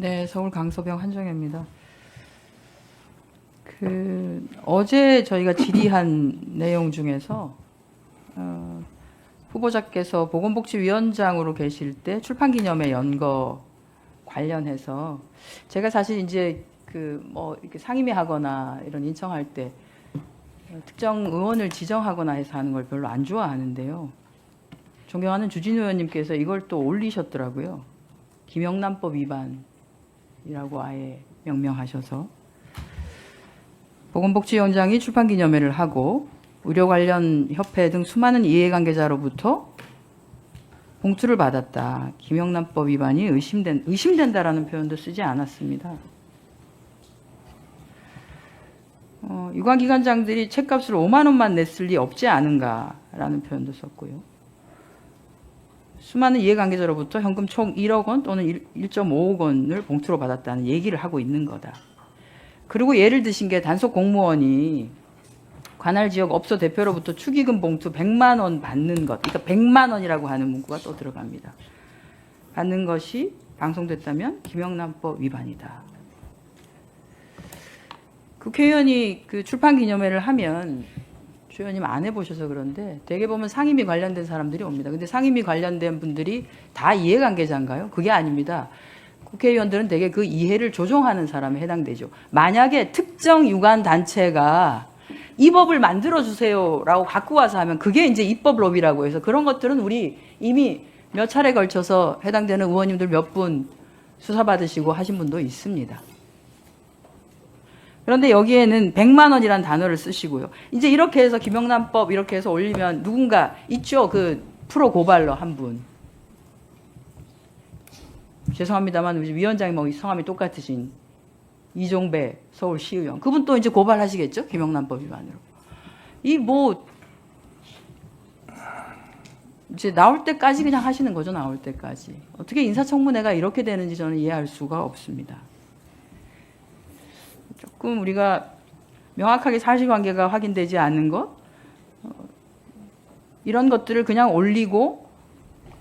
네, 서울 강서병 한정혜입니다. 어제 저희가 질의한 내용 중에서 후보자께서 보건복지위원장으로 계실 때 출판기념회 연거 관련해서 제가 사실 이제 이렇게 상임위하거나 이런 인청할 때 특정 의원을 지정하거나 해서 하는 걸 별로 안 좋아하는데요. 존경하는 주진우 의원님께서 이걸 또 올리셨더라고요. 김영란법 위반이라고 아예 명명하셔서 보건복지위원장이 출판기념회를 하고 의료 관련 협회 등 수많은 이해관계자로부터 봉투를 받았다. 김영란법 위반이 의심된다라는 표현도 쓰지 않았습니다. 유관기관장들이 책값을 5만 원만 냈을 리 없지 않은가라는 표현도 썼고요. 수많은 이해관계자로부터 현금 총 1억 원 또는 1.5억 원을 봉투로 받았다는 얘기를 하고 있는 거다. 그리고 예를 드신 게 단속 공무원이 관할 지역 업소 대표로부터 축의금 봉투 100만 원 받는 것, 그러니까 100만 원이라고 하는 문구가 또 들어갑니다. 받는 것이 방송됐다면 김영란법 위반이다. 국회의원이 출판기념회를 하면 주 의원님 안 해보셔서 그런데 대개 보면 상임위 관련된 사람들이 옵니다. 근데 상임위 관련된 분들이 다 이해관계자인가요? 그게 아닙니다. 국회의원들은 대개 그 이해를 조종하는 사람에 해당되죠. 만약에 특정 유관단체가 이 법을 만들어주세요라고 갖고 와서 하면 그게 이제 입법 로비라고 해서 그런 것들은 우리 이미 몇 차례 걸쳐서 해당되는 의원님들 몇 분 수사받으시고 하신 분도 있습니다. 그런데 여기에는 100만 원이라는 단어를 쓰시고요. 이제 이렇게 해서 김영란법 이렇게 해서 올리면 누군가 있죠. 프로 고발러 한 분. 죄송합니다만 우리 위원장이 성함이 똑같으신 이종배 서울시의원. 그분 또 이제 고발하시겠죠? 김영란법 위반으로. 이제 나올 때까지 그냥 하시는 거죠. 나올 때까지. 어떻게 인사청문회가 이렇게 되는지 저는 이해할 수가 없습니다. 조금 우리가 명확하게 사실관계가 확인되지 않는 것, 이런 것들을 그냥 올리고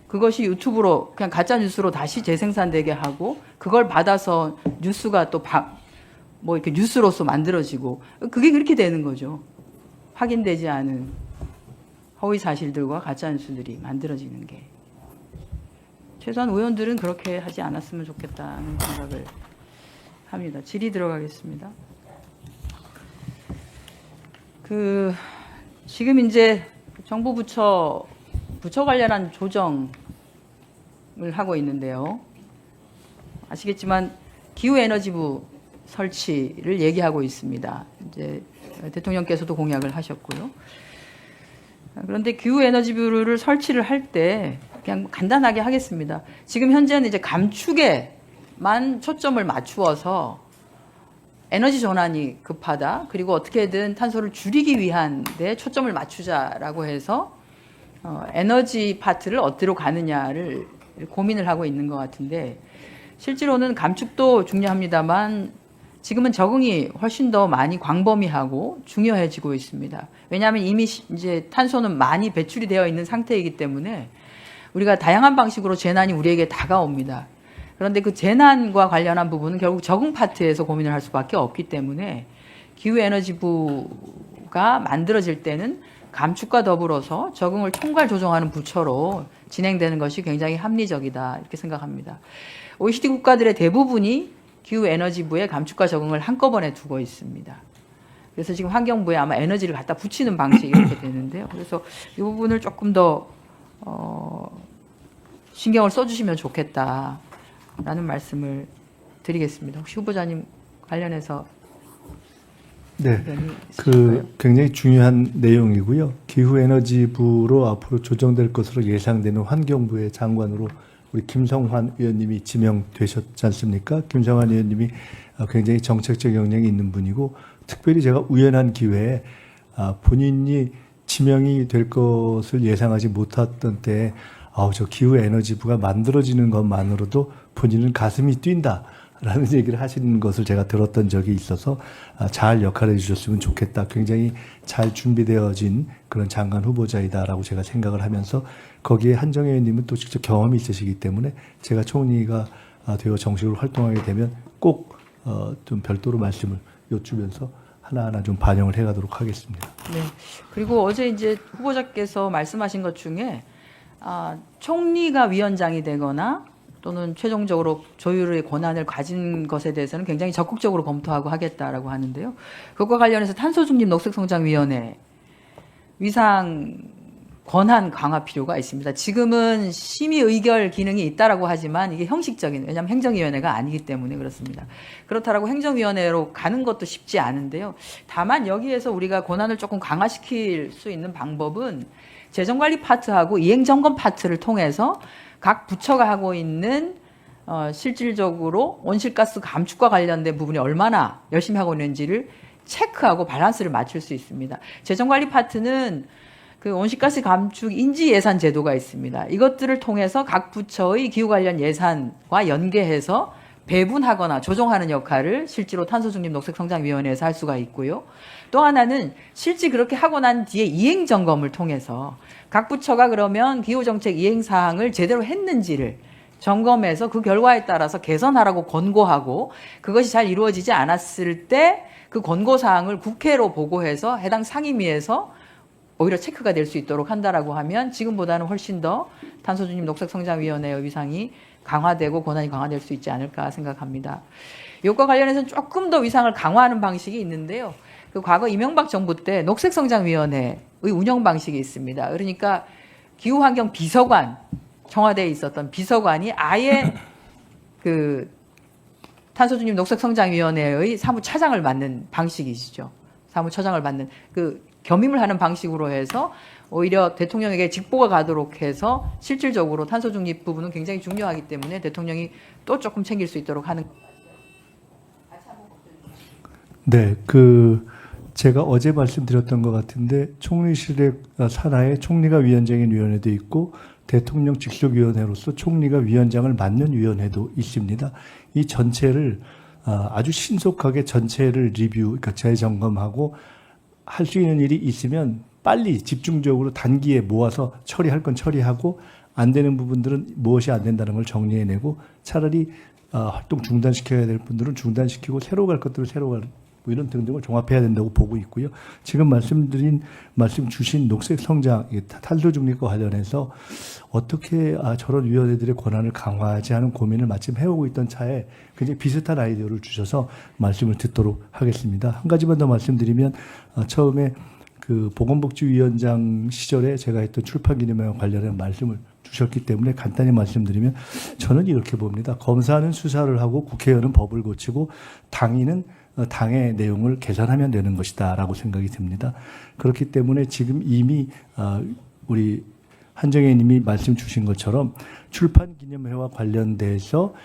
그것이 유튜브로 그냥 가짜 뉴스로 다시 재생산되게 하고 그걸 받아서 뉴스가 또 이렇게 뉴스로서 만들어지고 그게 그렇게 되는 거죠. 확인되지 않은 허위 사실들과 가짜 뉴스들이 만들어지는 게. 최소한 의원들은 그렇게 하지 않았으면 좋겠다는 생각을 합니다. 질의 들어가겠습니다. 지금 이제 정부 부처 관련한 조정을 하고 있는데요. 아시겠지만 기후에너지부 설치를 얘기하고 있습니다. 이제 대통령께서도 공약을 하셨고요. 그런데 기후에너지부를 설치를 할 때 그냥 간단하게 하겠습니다. 지금 현재는 이제 감축에만 초점을 맞추어서 에너지 전환이 급하다. 그리고 어떻게든 탄소를 줄이기 위한 데 초점을 맞추자라고 해서 에너지 파트를 어디로 가느냐를 고민을 하고 있는 것 같은데 실제로는 감축도 중요합니다만 지금은 적응이 훨씬 더 많이 광범위하고 중요해지고 있습니다. 왜냐하면 이미 이제 탄소는 많이 배출이 되어 있는 상태이기 때문에 우리가 다양한 방식으로 재난이 우리에게 다가옵니다. 그런데 그 재난과 관련한 부분은 결국 적응 파트에서 고민을 할 수밖에 없기 때문에 기후에너지부가 만들어질 때는 감축과 더불어서 적응을 총괄 조정하는 부처로 진행되는 것이 굉장히 합리적이다 이렇게 생각합니다. OECD 국가들의 대부분이 기후에너지부에 감축과 적응을 한꺼번에 두고 있습니다. 그래서 지금 환경부에 아마 에너지를 갖다 붙이는 방식이 이렇게 되는데요. 그래서 이 부분을 조금 더 신경을 써주시면 좋겠다라는 말씀을 드리겠습니다. 혹시 후보자님 관련해서 네, 굉장히 중요한 내용이고요. 기후에너지부로 앞으로 조정될 것으로 예상되는 환경부의 장관으로 우리 김성환 의원님이 지명되셨지 않습니까? 김성환 의원님이 굉장히 정책적 역량이 있는 분이고 특별히 제가 우연한 기회에 본인이 지명이 될 것을 예상하지 못했던 때에 저 기후에너지부가 만들어지는 것만으로도 본인은 가슴이 뛴다. 라는 얘기를 하시는 것을 제가 들었던 적이 있어서 잘 역할해 주셨으면 좋겠다. 굉장히 잘 준비되어진 그런 장관 후보자이다라고 제가 생각을 하면서 거기에 한정혜 의원님은 또 직접 경험이 있으시기 때문에 제가 총리가 되어 정식으로 활동하게 되면 꼭 좀 별도로 말씀을 여쭈면서 하나하나 좀 반영을 해가도록 하겠습니다. 네. 그리고 어제 이제 후보자께서 말씀하신 것 중에 총리가 위원장이 되거나 또는 최종적으로 조율의 권한을 가진 것에 대해서는 굉장히 적극적으로 검토하고 하겠다라고 하는데요. 그것과 관련해서 탄소중립 녹색성장위원회 위상 권한 강화 필요가 있습니다. 지금은 심의 의결 기능이 있다라고 하지만 이게 형식적인, 왜냐하면 행정위원회가 아니기 때문에 그렇습니다. 그렇다라고 행정위원회로 가는 것도 쉽지 않은데요. 다만 여기에서 우리가 권한을 조금 강화시킬 수 있는 방법은 재정관리 파트하고 이행점검 파트를 통해서 각 부처가 하고 있는 실질적으로 온실가스 감축과 관련된 부분이 얼마나 열심히 하고 있는지를 체크하고 밸런스를 맞출 수 있습니다. 재정관리 파트는 그 온실가스 감축 인지 예산 제도가 있습니다. 이것들을 통해서 각 부처의 기후 관련 예산과 연계해서 배분하거나 조정하는 역할을 실제로 탄소중립 녹색성장위원회에서 할 수가 있고요. 또 하나는 실제 그렇게 하고 난 뒤에 이행 점검을 통해서 각 부처가 그러면 기후정책 이행 사항을 제대로 했는지를 점검해서 그 결과에 따라서 개선하라고 권고하고 그것이 잘 이루어지지 않았을 때 그 권고 사항을 국회로 보고해서 해당 상임위에서 오히려 체크가 될 수 있도록 한다라고 하면 지금보다는 훨씬 더 탄소중립 녹색성장위원회의 위상이 강화되고 권한이 강화될 수 있지 않을까 생각합니다. 이것과 관련해서는 조금 더 위상을 강화하는 방식이 있는데요. 그 과거 이명박 정부 때 녹색성장위원회의 운영 방식이 있습니다. 그러니까 기후환경 비서관, 청와대에 있었던 비서관이 아예 그 탄소중립 녹색성장위원회의 사무차장을 맡는 방식이시죠. 사무처장을 맡는 그 겸임을 하는 방식으로 해서 오히려 대통령에게 직보가 가도록 해서 실질적으로 탄소중립 부분은 굉장히 중요하기 때문에 대통령이 또 조금 챙길 수 있도록 하는. 네, 제가 어제 말씀드렸던 것 같은데 총리실의 산하에 총리가 위원장인 위원회도 있고 대통령 직속위원회로서 총리가 위원장을 맡는 위원회도 있습니다. 이 전체를 아주 신속하게 전체를 리뷰, 그러니까 재점검하고 할 수 있는 일이 있으면 빨리 집중적으로 단기에 모아서 처리할 건 처리하고 안 되는 부분들은 무엇이 안 된다는 걸 정리해내고 차라리 활동 중단시켜야 될 분들은 중단시키고 새로 갈 것들을 새로 갈 뭐 이런 등등을 종합해야 된다고 보고 있고요. 지금 말씀 주신 녹색 성장, 탄소 중립과 관련해서 어떻게 저런 위원회들의 권한을 강화하지 하는 고민을 마침 해오고 있던 차에 굉장히 비슷한 아이디어를 주셔서 말씀을 듣도록 하겠습니다. 한 가지만 더 말씀드리면 처음에 그 보건복지위원장 시절에 제가 했던 출판기념회와 관련한 말씀을 주셨기 때문에 간단히 말씀드리면 저는 이렇게 봅니다. 검사는 수사를 하고 국회의원은 법을 고치고 당인은 당의 내용을 개선하면 되는 것이다라고 생각이 듭니다. 그렇기 때문에 지금 이미 우리 한정혜 님이 말씀 주신 것처럼 출판기념회와 관련돼서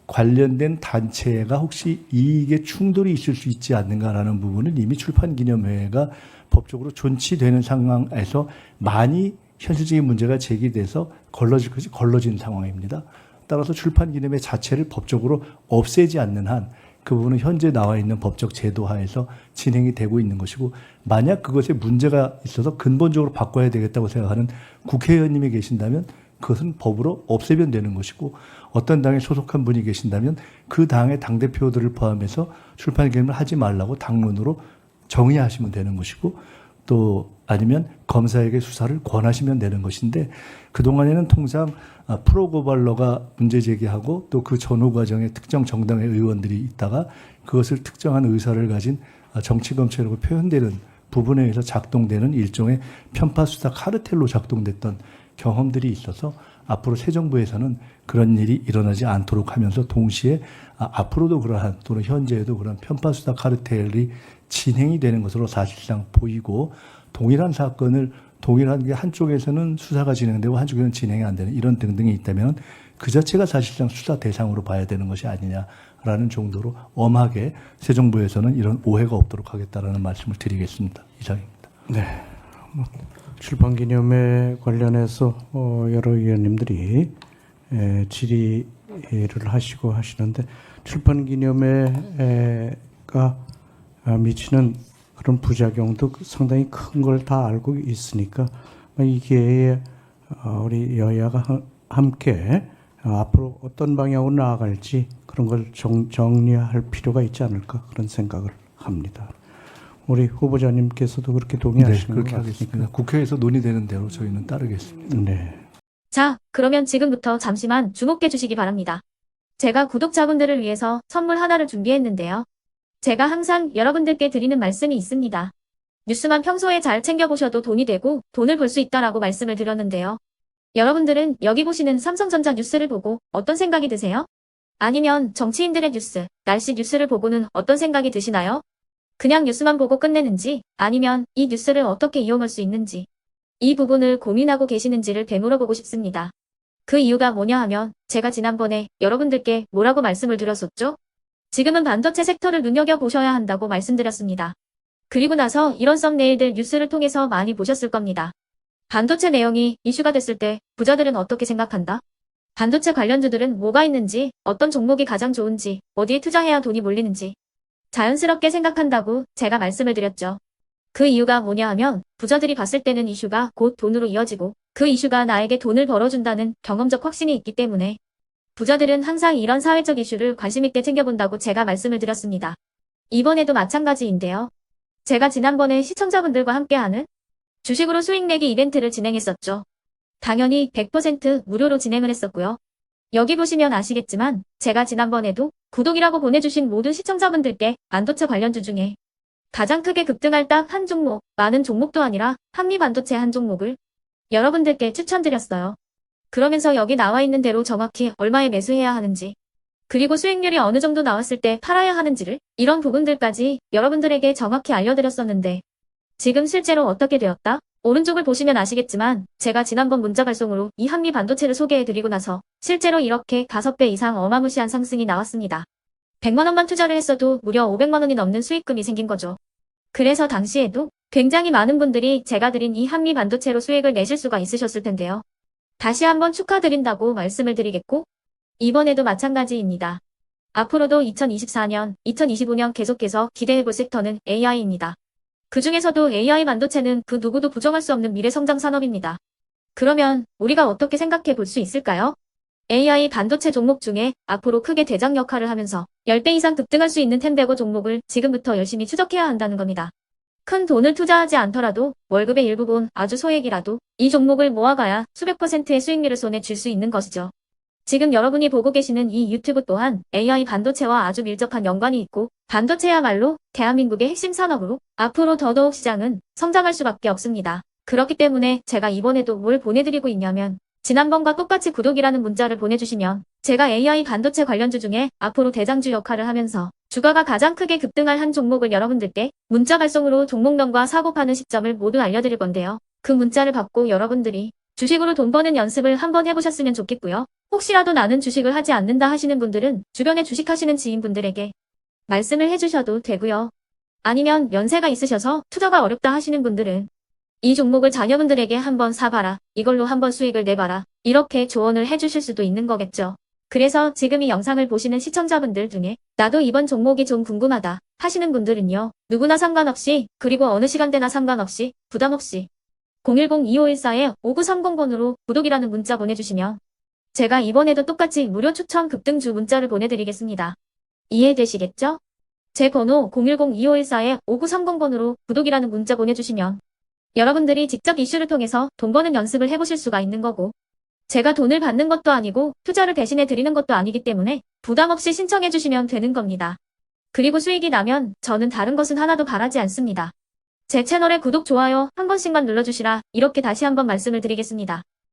관련된 단체가 혹시 이익에 충돌이 있을 수 있지 않는가라는 부분은 이미 출판기념회가 법적으로 존치되는 상황에서 많이 현실적인 문제가 제기돼서 걸러진 상황입니다. 따라서 출판기념회 자체를 법적으로 없애지 않는 한 그 부분은 현재 나와 있는 법적 제도 하에서 진행이 되고 있는 것이고 만약 그것에 문제가 있어서 근본적으로 바꿔야 되겠다고 생각하는 국회의원님이 계신다면 그것은 법으로 없애면 되는 것이고 어떤 당에 소속한 분이 계신다면 그 당의 당대표들을 포함해서 출판기념을 하지 말라고 당론으로 정의하시면 되는 것이고 또 아니면 검사에게 수사를 권하시면 되는 것인데 그동안에는 통상 프로고발러가 문제 제기하고 또 그 전후 과정에 특정 정당의 의원들이 있다가 그것을 특정한 의사를 가진 정치검찰로 표현되는 부분에 의해서 작동되는 일종의 편파수사 카르텔로 작동됐던 경험들이 있어서 앞으로 새 정부에서는 그런 일이 일어나지 않도록 하면서 동시에 앞으로도 그러한 또는 현재에도 그런 편파수사 카르텔이 진행이 되는 것으로 사실상 보이고 동일한 사건을 동일한 게 한쪽에서는 수사가 진행되고 한쪽에서는 진행이 안 되는 이런 등등이 있다면 그 자체가 사실상 수사 대상으로 봐야 되는 것이 아니냐라는 정도로 엄하게 새 정부에서는 이런 오해가 없도록 하겠다라는 말씀을 드리겠습니다. 이상입니다. 네. 출판기념회 관련해서 여러 의원님들이 질의를 하시고 하시는데 출판기념회가 미치는 그런 부작용도 상당히 큰 걸 다 알고 있으니까 이게 우리 여야가 함께 앞으로 어떤 방향으로 나아갈지 그런 걸 정리할 필요가 있지 않을까 그런 생각을 합니다. 우리 후보자님께서도 그렇게 네, 동의하시는 그렇게 것 같습니까? 하겠습니다. 국회에서 논의되는 대로 저희는 따르겠습니다. 네. 자, 그러면 지금부터 잠시만 주목해 주시기 바랍니다. 제가 구독자분들을 위해서 선물 하나를 준비했는데요. 제가 항상 여러분들께 드리는 말씀이 있습니다. 뉴스만 평소에 잘 챙겨보셔도 돈이 되고 돈을 벌 수 있다라고 말씀을 드렸는데요. 여러분들은 여기 보시는 삼성전자 뉴스를 보고 어떤 생각이 드세요? 아니면 정치인들의 뉴스, 날씨 뉴스를 보고는 어떤 생각이 드시나요? 그냥 뉴스만 보고 끝내는지 아니면 이 뉴스를 어떻게 이용할 수 있는지 이 부분을 고민하고 계시는지를 되물어보고 싶습니다. 그 이유가 뭐냐 하면 제가 지난번에 여러분들께 뭐라고 말씀을 드렸었죠? 지금은 반도체 섹터를 눈여겨보셔야 한다고 말씀드렸습니다. 그리고 나서 이런 썸네일들 뉴스를 통해서 많이 보셨을 겁니다. 반도체 내용이 이슈가 됐을 때 부자들은 어떻게 생각한다? 반도체 관련주들은 뭐가 있는지, 어떤 종목이 가장 좋은지, 어디에 투자해야 돈이 몰리는지 자연스럽게 생각한다고 제가 말씀을 드렸죠. 그 이유가 뭐냐 하면 부자들이 봤을 때는 이슈가 곧 돈으로 이어지고 그 이슈가 나에게 돈을 벌어준다는 경험적 확신이 있기 때문에 부자들은 항상 이런 사회적 이슈를 관심 있게 챙겨본다고 제가 말씀을 드렸습니다. 이번에도 마찬가지인데요. 제가 지난번에 시청자분들과 함께하는 주식으로 수익 내기 이벤트를 진행했었죠. 당연히 100% 무료로 진행을 했었고요. 여기 보시면 아시겠지만 제가 지난번에도 구독이라고 보내주신 모든 시청자분들께 반도체 관련주 중에 가장 크게 급등할 딱 한 종목, 많은 종목도 아니라 한미반도체 한 종목을 여러분들께 추천드렸어요. 그러면서 여기 나와 있는 대로 정확히 얼마에 매수해야 하는지, 그리고 수익률이 어느 정도 나왔을 때 팔아야 하는지를 이런 부분들까지 여러분들에게 정확히 알려드렸었는데 지금 실제로 어떻게 되었다? 오른쪽을 보시면 아시겠지만 제가 지난번 문자 발송으로 이 한미 반도체를 소개해드리고 나서 실제로 이렇게 5배 이상 어마무시한 상승이 나왔습니다. 100만 원만 투자를 했어도 무려 500만 원이 넘는 수익금이 생긴 거죠. 그래서 당시에도 굉장히 많은 분들이 제가 드린 이 한미 반도체로 수익을 내실 수가 있으셨을 텐데요. 다시 한번 축하드린다고 말씀을 드리겠고 이번에도 마찬가지입니다. 앞으로도 2024년, 2025년 계속해서 기대해볼 섹터는 AI입니다. 그 중에서도 AI 반도체는 그 누구도 부정할 수 없는 미래 성장 산업입니다. 그러면 우리가 어떻게 생각해 볼 수 있을까요? AI 반도체 종목 중에 앞으로 크게 대장 역할을 하면서 10배 이상 급등할 수 있는 텐베고 종목을 지금부터 열심히 추적해야 한다는 겁니다. 큰 돈을 투자하지 않더라도 월급의 일부분 아주 소액이라도 이 종목을 모아가야 수백 %의 수익률을 손에 쥘 수 있는 것이죠. 지금 여러분이 보고 계시는 이 유튜브 또한 AI 반도체와 아주 밀접한 연관이 있고 반도체야말로 대한민국의 핵심 산업으로 앞으로 더더욱 시장은 성장할 수밖에 없습니다. 그렇기 때문에 제가 이번에도 뭘 보내드리고 있냐면 지난번과 똑같이 구독이라는 문자를 보내주시면 제가 AI 반도체 관련주 중에 앞으로 대장주 역할을 하면서 주가가 가장 크게 급등할 한 종목을 여러분들께 문자 발송으로 종목명과 사고 파는 시점을 모두 알려드릴 건데요. 그 문자를 받고 여러분들이 주식으로 돈 버는 연습을 한번 해보셨으면 좋겠고요. 혹시라도 나는 주식을 하지 않는다 하시는 분들은 주변에 주식하시는 지인분들에게 말씀을 해주셔도 되고요. 아니면 연세가 있으셔서 투자가 어렵다 하시는 분들은 이 종목을 자녀분들에게 한번 사봐라. 이걸로 한번 수익을 내봐라. 이렇게 조언을 해주실 수도 있는 거겠죠. 그래서 지금 이 영상을 보시는 시청자분들 중에 나도 이번 종목이 좀 궁금하다 하시는 분들은요. 누구나 상관없이 그리고 어느 시간대나 상관없이 부담 없이 010-2514-5930번으로 구독이라는 문자 보내주시면 제가 이번에도 똑같이 무료 추천 급등주 문자를 보내드리겠습니다. 이해되시겠죠? 제 번호 010-2514-5930번으로 구독이라는 문자 보내주시면 여러분들이 직접 이슈를 통해서 돈 버는 연습을 해보실 수가 있는 거고 제가 돈을 받는 것도 아니고 투자를 대신해 드리는 것도 아니기 때문에 부담 없이 신청해 주시면 되는 겁니다. 그리고 수익이 나면 저는 다른 것은 하나도 바라지 않습니다. 제 채널에 구독, 좋아요 한 번씩만 눌러주시라 이렇게 다시 한번 말씀을 드리겠습니다.